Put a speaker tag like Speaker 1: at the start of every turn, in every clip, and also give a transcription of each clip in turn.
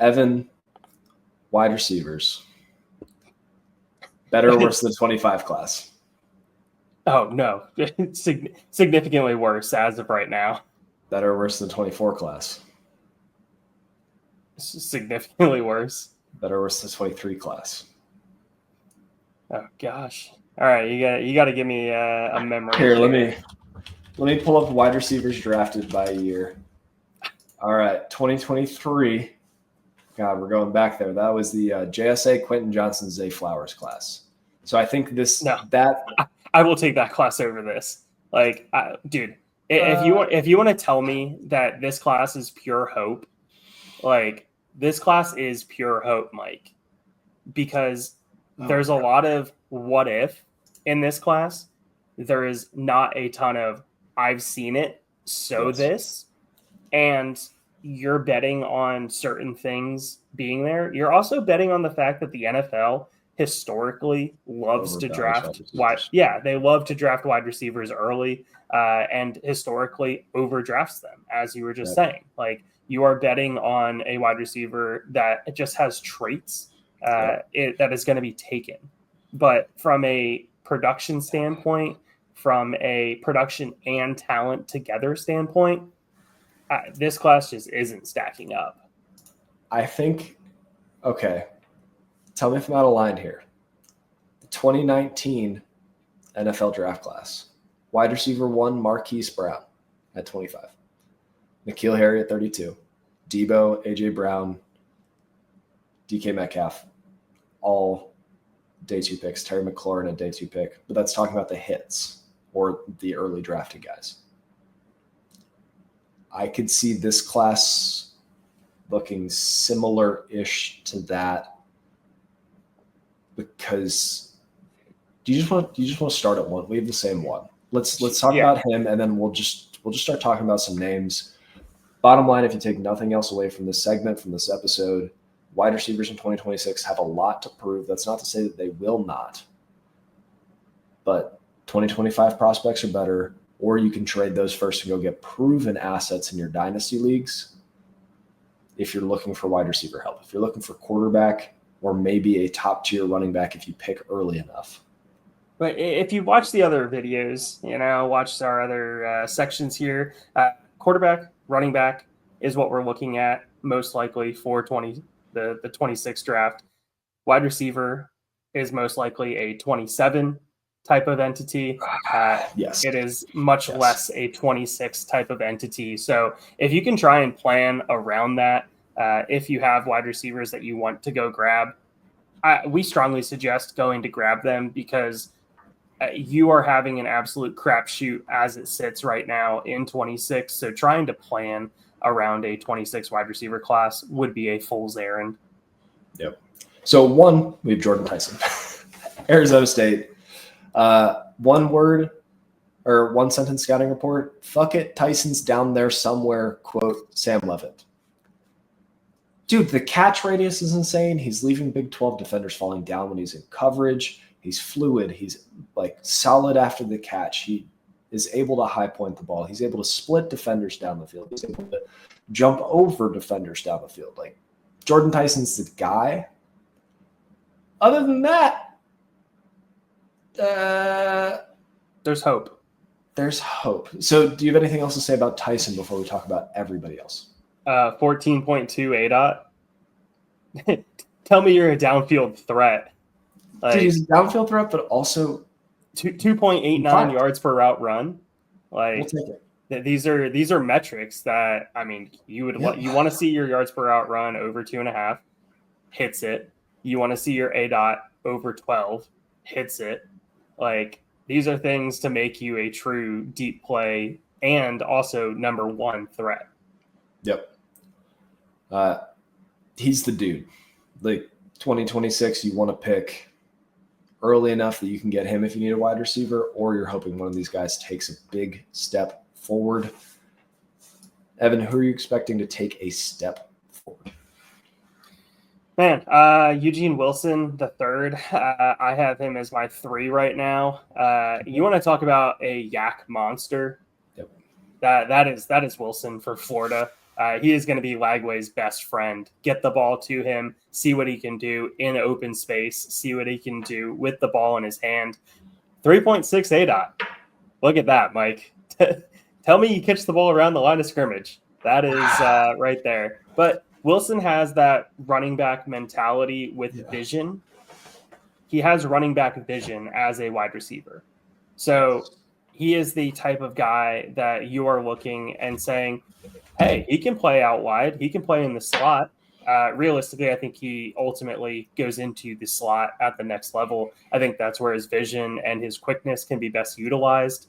Speaker 1: Evan, wide receivers. Better or worse than the 25 class?
Speaker 2: Oh, no. Significantly worse as of right now.
Speaker 1: Better or worse than the 24 class?
Speaker 2: Significantly worse.
Speaker 1: Better or worse than the 23 class?
Speaker 2: Oh, gosh. All right, you got to give me a memory.
Speaker 1: Here, let me pull up wide receivers drafted by year. All right, 2023. God, we're going back there. That was the JSA Quentin Johnson Zay Flowers class. So I think
Speaker 2: I will take that class over this. Like, dude, if you want to tell me that this class is pure hope, like this class is pure hope, Mike, because there's a lot of what if in this class. There is not a ton of I've seen it, so yes. This, and you're betting on certain things being there. You're also betting on the fact that the NFL historically loves to draft they love to draft wide receivers early, and historically overdrafts them, as you were just saying. Like, you are betting on a wide receiver that just has traits that is going to be taken. But from a production standpoint, from a production and talent together standpoint, this class just isn't stacking up.
Speaker 1: I think, okay, tell me if I'm out of line here. The 2019 NFL draft class, wide receiver 1, Marquise Brown at 25. N'Keal Harry at 32. Debo, A.J. Brown, DK Metcalf, all day 2 picks. Terry McLaurin a day 2 pick. But that's talking about the hits or the early drafted guys. I could see this class looking similar-ish to that, because do you just want to start at one? We have the same one. Let's talk about him, and then we'll just start talking about some names. Bottom line, if you take nothing else away from this segment, from this episode, wide receivers in 2026 have a lot to prove. That's not to say that they will not, but 2025 prospects are better. Or you can trade those first and go get proven assets in your dynasty leagues if you're looking for wide receiver help. If you're looking for quarterback, or maybe a top-tier running back if you pick early enough.
Speaker 2: But if you watch the other videos, watch our other sections here, quarterback, running back is what we're looking at most likely for the 26 draft. Wide receiver is most likely a 27 type of entity.
Speaker 1: Yes.
Speaker 2: It is much less a 26 type of entity. So if you can try and plan around that, if you have wide receivers that you want to go grab, we strongly suggest going to grab them, because you are having an absolute crapshoot as it sits right now in 26. So trying to plan around a 26 wide receiver class would be a fool's errand.
Speaker 1: Yep. So one, we have Jordyn Tyson, Arizona State. One word or one sentence scouting report. Fuck it, Tyson's down there somewhere. Quote Sam Levitt. Dude, the catch radius is insane. He's leaving Big 12 defenders falling down when he's in coverage. He's fluid. He's like solid after the catch. He is able to high point the ball. He's able to split defenders down the field. He's able to jump over defenders down the field. Like, Jordyn Tyson's the guy. Other than that,
Speaker 2: there's hope.
Speaker 1: There's hope. So do you have anything else to say about Tyson before we talk about everybody else?
Speaker 2: 14.2 ADOT. Tell me you're a downfield threat.
Speaker 1: Like, dude, he's a downfield threat, but also
Speaker 2: 2.89 yards per route run. Like,
Speaker 1: we'll take it.
Speaker 2: These are metrics that, I mean, you want to see your yards per route run over 2.5, hits it. You want to see your ADOT over 12, hits it. Like, these are things to make you a true deep play and also number one threat.
Speaker 1: Yep. He's the dude. Like, 2026, you want to pick early enough that you can get him if you need a wide receiver, or you're hoping one of these guys takes a big step forward. Evan, who are you expecting to take a step forward?
Speaker 2: Man, Eugene Wilson III. I have him as my 3 right now. You want to talk about a yak monster?
Speaker 1: Yep.
Speaker 2: That is Wilson for Florida. he is going to be Lagway's best friend. Get the ball to him, see what he can do in open space, see what he can do with the ball in his hand. 3.6 ADOT. Look at that, Mike. Tell me you catch the ball around the line of scrimmage. That is right there. But Wilson has that running back mentality with vision. He has running back vision as a wide receiver. So he is the type of guy that you are looking and saying, hey, he can play out wide. He can play in the slot. Realistically, I think he ultimately goes into the slot at the next level. I think that's where his vision and his quickness can be best utilized.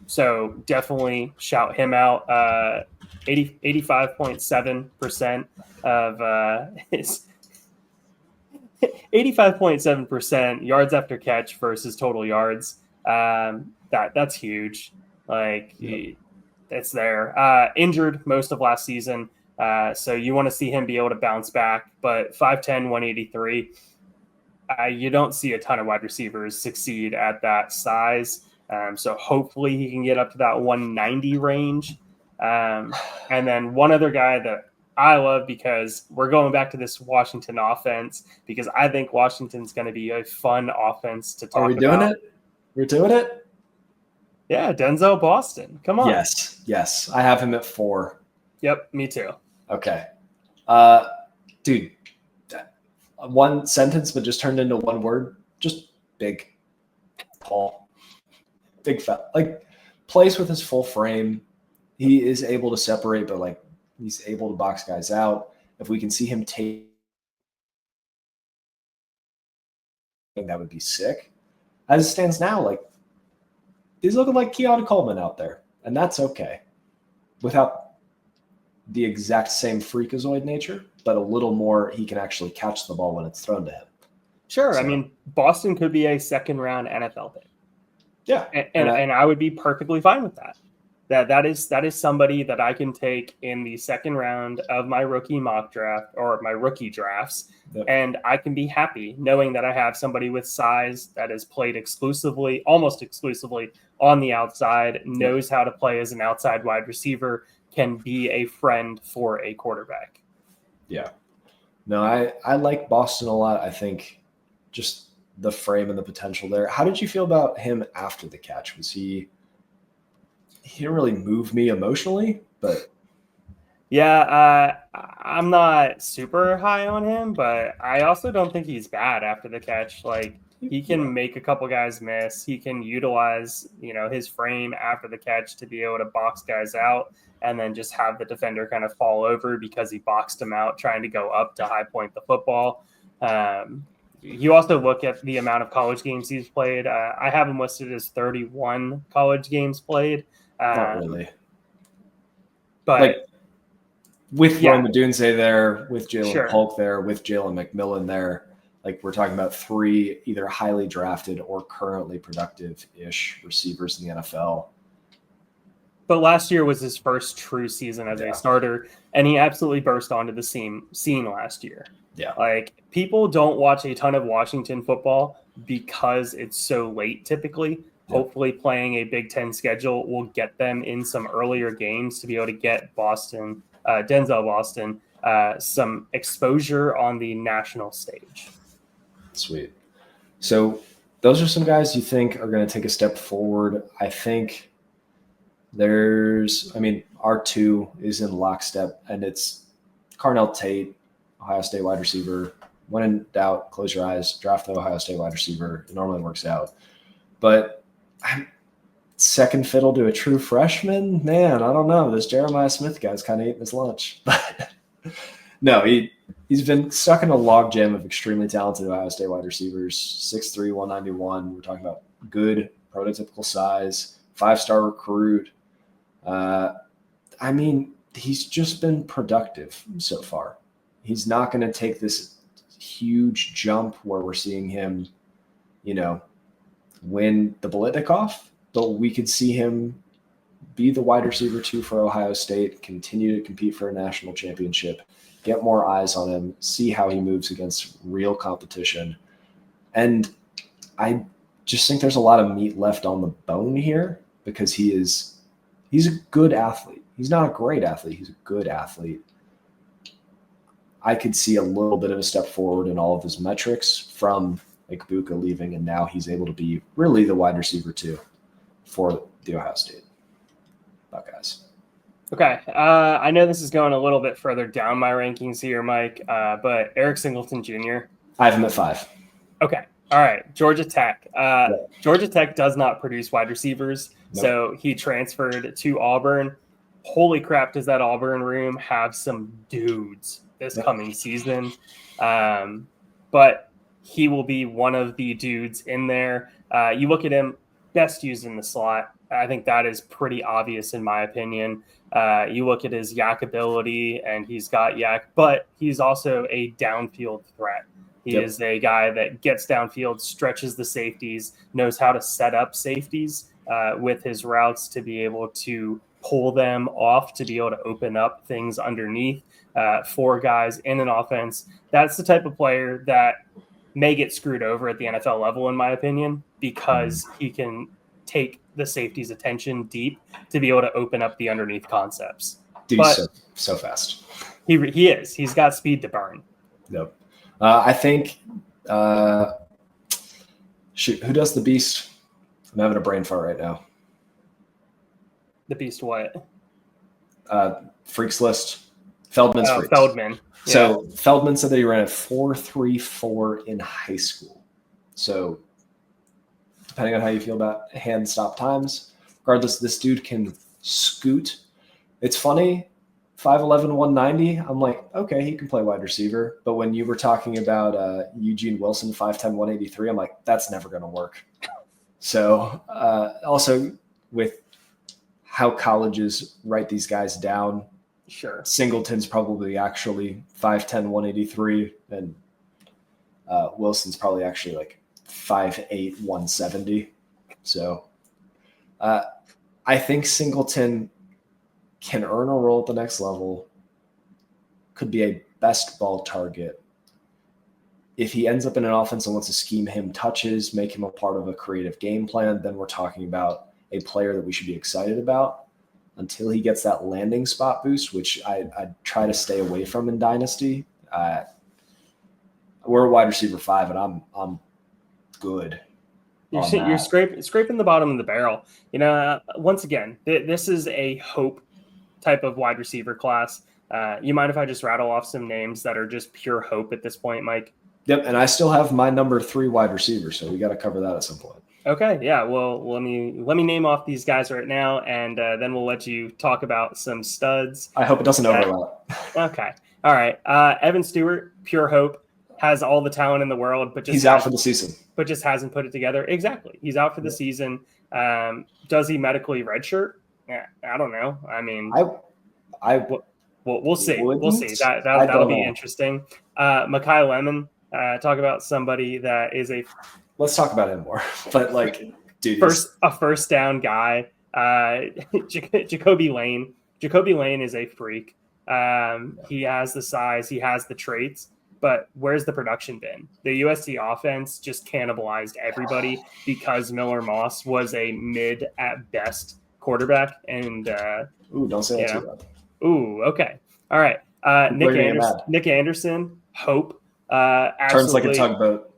Speaker 2: So definitely shout him out. 85.7% of his 85.7% yards after catch versus total yards. That's huge. It's there. Injured most of last season. So you want to see him be able to bounce back, but 5'10", 183. You don't see a ton of wide receivers succeed at that size. So hopefully he can get up to that 190 range. And then one other guy that I love, because we're going back to this Washington offense, because I think Washington's going to be a fun offense to talk about.
Speaker 1: Are we doing it? We're doing it?
Speaker 2: Yeah, Denzel Boston. Come on.
Speaker 1: Yes. I have him at 4.
Speaker 2: Yep, me too.
Speaker 1: Okay. Dude, one sentence but just turned into one word. Just big. Tall. Big fat. Plays with his full frame. He is able to separate, but he's able to box guys out. If we can see him take, that would be sick. As it stands now, he's looking like Keon Coleman out there, and that's okay. Without the exact same freakazoid nature, but a little more, he can actually catch the ball when it's thrown to him.
Speaker 2: Sure. So, I mean, Boston could be a second-round NFL pick.
Speaker 1: Yeah.
Speaker 2: And I would be perfectly fine with that. That is somebody that I can take in the second round of my rookie mock draft or my rookie drafts, and I can be happy knowing that I have somebody with size that has played almost exclusively on the outside, knows how to play as an outside wide receiver, can be a friend for a quarterback.
Speaker 1: Yeah. No, I like Boston a lot. I think just the frame and the potential there. How did you feel about him after the catch? Was he didn't really move me emotionally, but
Speaker 2: yeah, I'm not super high on him, but I also don't think he's bad after the catch. He can make a couple guys miss. He can utilize, his frame after the catch to be able to box guys out and then just have the defender kind of fall over because he boxed him out trying to go up to high point the football. You also look at the amount of college games he's played. I have him listed as 31 college games played.
Speaker 1: not really.
Speaker 2: But
Speaker 1: with Rome Odunze there, with Jalen Polk there, with Jalen McMillan there, we're talking about 3 either highly drafted or currently productive-ish receivers in the NFL.
Speaker 2: But last year was his first true season as a starter, and he absolutely burst onto the scene last year.
Speaker 1: Yeah.
Speaker 2: People don't watch a ton of Washington football because it's so late typically. Yeah. Hopefully playing a Big Ten schedule will get them in some earlier games to be able to get Denzel Boston, some exposure on the national stage.
Speaker 1: Sweet. So those are some guys you think are going to take a step forward. I think our 2 is in lockstep, and it's Carnell Tate, Ohio State wide receiver. When in doubt, close your eyes, draft the Ohio State wide receiver. It normally works out. But second fiddle to a true freshman, man, I don't know. This Jeremiah Smith guy's kind of eating his lunch. But no, he's been stuck in a logjam of extremely talented Ohio State wide receivers, 6'3", 191. We're talking about good, prototypical size, 5-star recruit. He's just been productive so far. He's not going to take this huge jump where we're seeing him, win the Biletnikoff, but we could see him be the wide receiver 2 for Ohio State, continue to compete for a national championship, get more eyes on him, see how he moves against real competition. And I just think there's a lot of meat left on the bone here because he's a good athlete. He's not a great athlete. He's a good athlete. I could see a little bit of a step forward in all of his metrics from like Buka leaving, and now he's able to be really the wide receiver too for the Ohio State Buckeyes.
Speaker 2: Okay. I know this is going a little bit further down my rankings here, Mike, but Eric Singleton Jr.
Speaker 1: I have him at 5.
Speaker 2: Okay. All right. Georgia Tech. Georgia Tech does not produce wide receivers, so he transferred to Auburn. Holy crap, does that Auburn room have some dudes this coming season? But he will be one of the dudes in there. You look at him, best used in the slot. I think that is pretty obvious in my opinion. You look at his yak ability, and he's got yak, but he's also a downfield threat. He is a guy that gets downfield, stretches the safeties, knows how to set up safeties with his routes to be able to pull them off, to be able to open up things underneath for guys in an offense. That's the type of player that may get screwed over at the NFL level, in my opinion, because he can take the safety's attention deep to be able to open up the underneath concepts.
Speaker 1: Dude, he's so fast.
Speaker 2: He is. He's got speed to burn.
Speaker 1: Yep. I think who does the Beast? I'm having a brain fart right now.
Speaker 2: The Beast what?
Speaker 1: Freaks list. Feldman's Freaks.
Speaker 2: Feldman. Yeah.
Speaker 1: So Feldman said that he ran a 4.34 in high school. So depending on how you feel about hand stop times, regardless, this dude can scoot. It's funny, 5'11", 190. I'm like, okay, he can play wide receiver. But when you were talking about Eugene Wilson, 5'10", 183, I'm like, that's never going to work. So also with how colleges write these guys down,
Speaker 2: sure,
Speaker 1: Singleton's probably actually 5'10", 183, and Wilson's probably actually like 5'8", 170. So I think Singleton can earn a role at the next level, could be a best ball target. If he ends up in an offense and wants to scheme him touches, make him a part of a creative game plan, then we're talking about a player that we should be excited about. Until he gets that landing spot boost, which I try to stay away from in Dynasty. We're a wide receiver 5, and I'm good.
Speaker 2: You're scraping the bottom of the barrel. You know, once again, this is a hope type of wide receiver class. You mind if I just rattle off some names that are just pure hope at this point, Mike?
Speaker 1: Yep, and I still have my number 3 wide receiver, so we got to cover that at some point.
Speaker 2: Okay, yeah. Well, let me name off these guys right now, and then we'll let you talk about some studs.
Speaker 1: I hope it doesn't overlap.
Speaker 2: Okay, all right. Evan Stewart, pure hope, has all the talent in the world, but
Speaker 1: he's out for the season.
Speaker 2: But just hasn't put it together. Exactly, he's out for the season. Does he medically redshirt? Yeah, I don't know. I mean, we'll see. We'll see. That'll be interesting. Makai Lemon, talk about somebody that is a.
Speaker 1: Let's talk about him more. But like, dude,
Speaker 2: a first down guy. Jacoby Lane. Jacoby Lane is a freak. He has the size. He has the traits. But where's the production been? The USC offense just cannibalized everybody because Miller Moss was a mid at best quarterback. And
Speaker 1: don't say that too loud.
Speaker 2: Ooh, okay, all right. Nick Anderson, hope.
Speaker 1: Turns like a tugboat.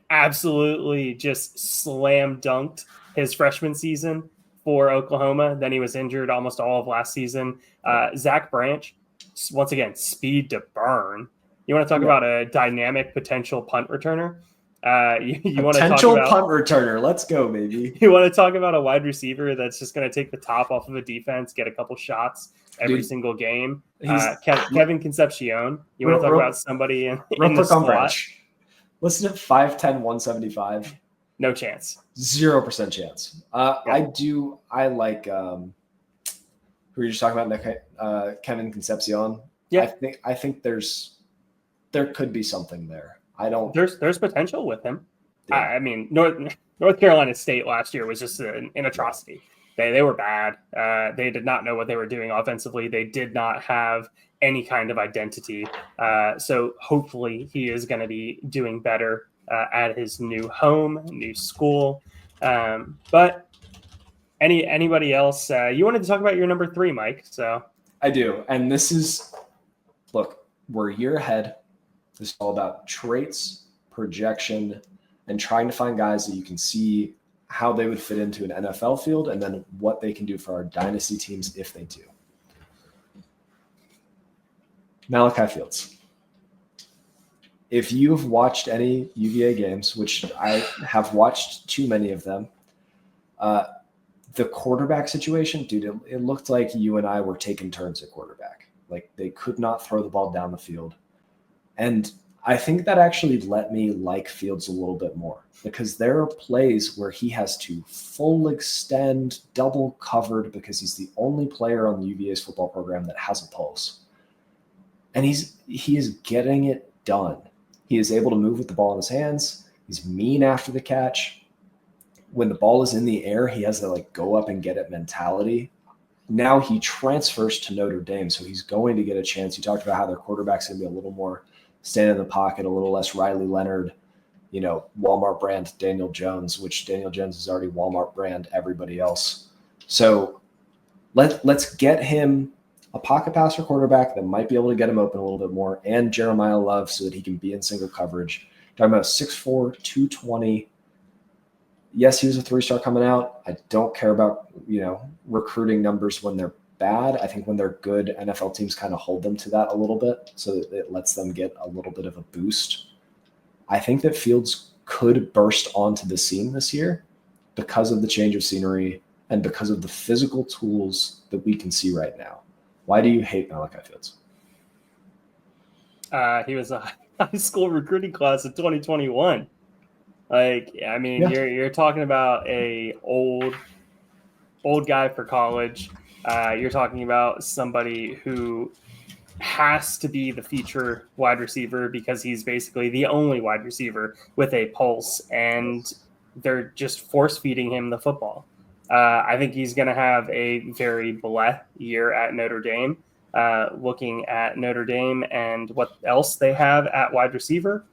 Speaker 2: Absolutely, just slam dunked his freshman season for Oklahoma. Then he was injured almost all of last season. Zach Branch, once again, speed to burn. You want to talk about a dynamic potential punt returner? You want to talk about
Speaker 1: punt returner? Let's go, baby.
Speaker 2: You want to talk about a wide receiver that's just going to take the top off of a defense, get a couple shots every single game. Kevin Concepcion. You want to talk about somebody in the slot?
Speaker 1: Listen to 5'10", 175.
Speaker 2: No chance.
Speaker 1: 0% chance. I like. Who were you just talking about? Kevin Concepcion.
Speaker 2: Yeah.
Speaker 1: I think there could be something there.
Speaker 2: There's potential with him. Yeah. I mean, North Carolina State last year was just an atrocity. They were bad. They did not know what they were doing offensively. They did not have any kind of identity. So hopefully he is going to be doing better at his new home, new school. But Anybody else? You wanted to talk about your number 3, Mike. So
Speaker 1: I do. And this is, look, we're a year ahead. This is all about traits, projection, and trying to find guys that you can see how they would fit into an NFL field and then what they can do for our dynasty teams if they do. Makai Fields. If you've watched any UVA games, which I have watched too many of them, the quarterback situation, dude, it looked like you and I were taking turns at quarterback. Like they could not throw the ball down the field. And I think that actually let me like Fields a little bit more because there are plays where he has to full extend, double covered because he's the only player on the UVA's football program that has a pulse. And he is getting it done. He is able to move with the ball in his hands. He's mean after the catch. When the ball is in the air, he has that go up and get it mentality. Now he transfers to Notre Dame, so he's going to get a chance. You talked about how their quarterback's going to be a little more stand in the pocket, a little less Riley Leonard, Walmart brand Daniel Jones, which Daniel Jones is already Walmart brand everybody else. So let's get him a pocket passer quarterback that might be able to get him open a little bit more, and Jeremiah Love so that he can be in single coverage. Talking about 6'4", 220. Yes, he was a 3-star coming out. I don't care about, recruiting numbers when they're bad. I think when they're good, NFL teams kind of hold them to that a little bit so that it lets them get a little bit of a boost. I think that Fields could burst onto the scene this year because of the change of scenery and because of the physical tools that we can see right now. Why do you hate Makai Fields?
Speaker 2: He was a high school recruiting class of 2021. You're talking about a old guy for college. You're talking about somebody who has to be the feature wide receiver because he's basically the only wide receiver with a pulse, and they're just force feeding him the football. I think he's going to have a very bleh year at Notre Dame. Looking at Notre Dame and what else they have at wide receiver,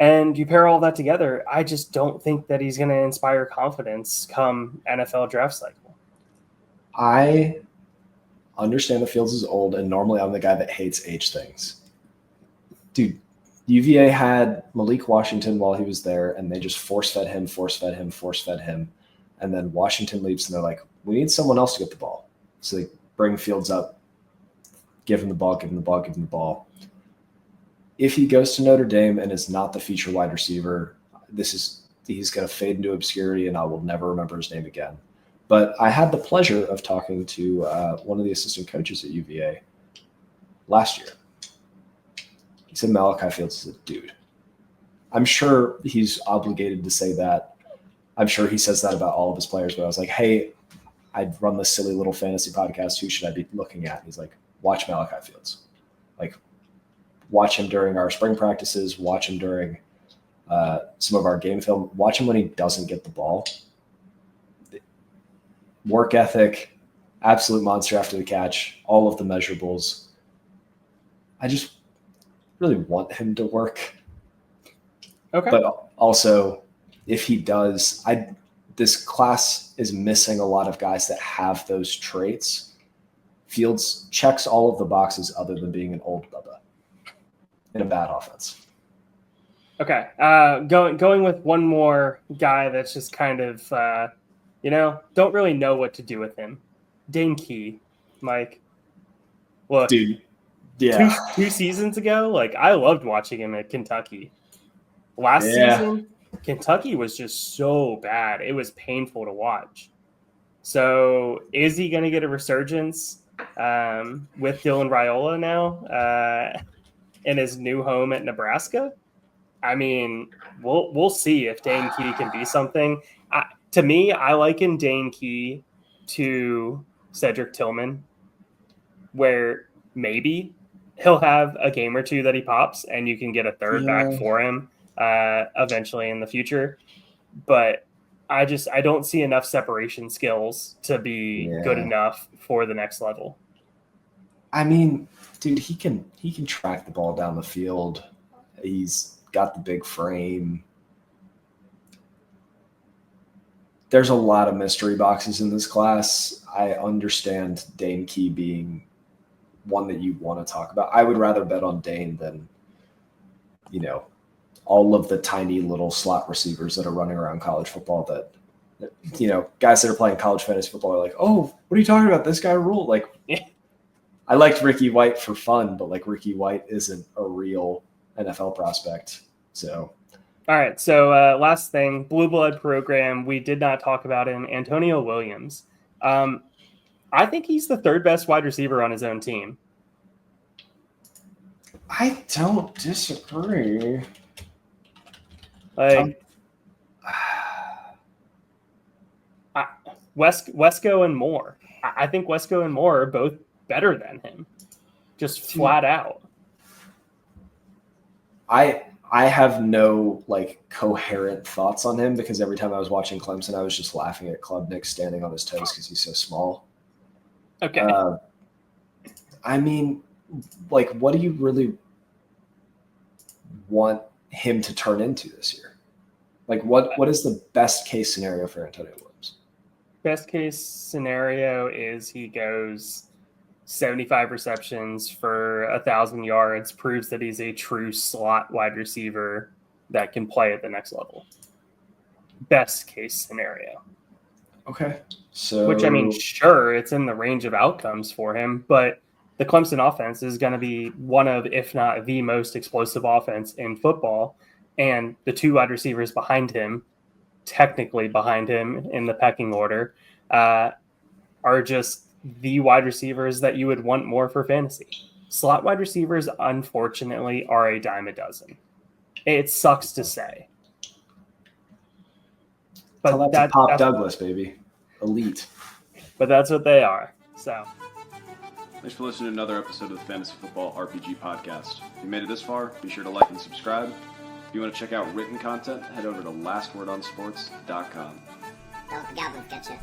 Speaker 2: and you pair all that together, I just don't think that he's going to inspire confidence come NFL draft cycle.
Speaker 1: I understand the Fields is old, and normally I'm the guy that hates age things. Dude, UVA had Malik Washington while he was there, and they just force-fed him. And then Washington leaves, and they're like, we need someone else to get the ball. So they bring Fields up, give him the ball. If he goes to Notre Dame and is not the feature wide receiver, he's going to fade into obscurity, and I will never remember his name again. But I had the pleasure of talking to one of the assistant coaches at UVA last year. He said Makai Fields is a dude. I'm sure he's obligated to say that. I'm sure he says that about all of his players, but I was like, hey, I run this silly little fantasy podcast. Who should I be looking at? And he's like, watch Makai Fields. Watch him during our spring practices. Watch him during some of our game film. Watch him when he doesn't get the ball. Work ethic, absolute monster after the catch, all of the measurables. I just really want him to work.
Speaker 2: Okay.
Speaker 1: But also, if he does, this class is missing a lot of guys that have those traits. Fields checks all of the boxes other than being an old Bubba in a bad offense.
Speaker 2: Okay. Going with one more guy that's just kind of, don't really know what to do with him. Dane Key, Mike. Look,
Speaker 1: dude, yeah.
Speaker 2: Two seasons ago, I loved watching him at Kentucky. Last season, Kentucky was just so bad. It was painful to watch. So is he going to get a resurgence with Dylan Raiola now in his new home at Nebraska? I mean, we'll see if Dane Key can be something. To me, I liken Dane Key to Cedric Tillman, where maybe he'll have a game or two that he pops and you can get a third back for him eventually in the future. But I don't see enough separation skills to be good enough for the next level.
Speaker 1: I mean, dude, he can track the ball down the field. He's got the big frame. there's a lot of mystery boxes in this class. I understand Dane Key being one that you want to talk about. I would rather bet on Dane than, all of the tiny little slot receivers that are running around college football that guys that are playing college fantasy football are like, oh, what are you talking about? This guy ruled. Like, I liked Ricky White for fun, but like Ricky White isn't a real NFL prospect. So,
Speaker 2: all right. So last thing, blue blood program. We did not talk about him. Antonio Williams. I think he's the third best wide receiver on his own team.
Speaker 1: I don't disagree.
Speaker 2: Like Wesco and Moore. I think Wesco and Moore are both better than him, just flat out.
Speaker 1: I have no coherent thoughts on him because every time I was watching Clemson, I was just laughing at Klubnik standing on his toes because he's so small.
Speaker 2: Okay.
Speaker 1: I mean, what do you really want him to turn into this year? What is the best case scenario for Antonio Williams?
Speaker 2: Best case scenario is he goes 75 receptions for 1,000 yards, proves that he's a true slot wide receiver that can play at the next level. Best case scenario.
Speaker 1: Okay. So,
Speaker 2: which, I mean, sure, it's in the range of outcomes for him, but the Clemson offense is going to be one of, if not the most explosive offense in football. And the two wide receivers behind him, technically behind him in the pecking order, are just the wide receivers that you would want more for fantasy. Slot wide receivers, unfortunately, are a dime a dozen. It sucks to say.
Speaker 1: But that's Pop Douglas, baby. Elite.
Speaker 2: But that's what they are. So,
Speaker 3: thanks for listening to another episode of the Fantasy Football RPG Podcast. If you made it this far, be sure to like and subscribe. If you want to check out written content, head over to lastwordonsports.com.
Speaker 4: Don't let the Goblins get you.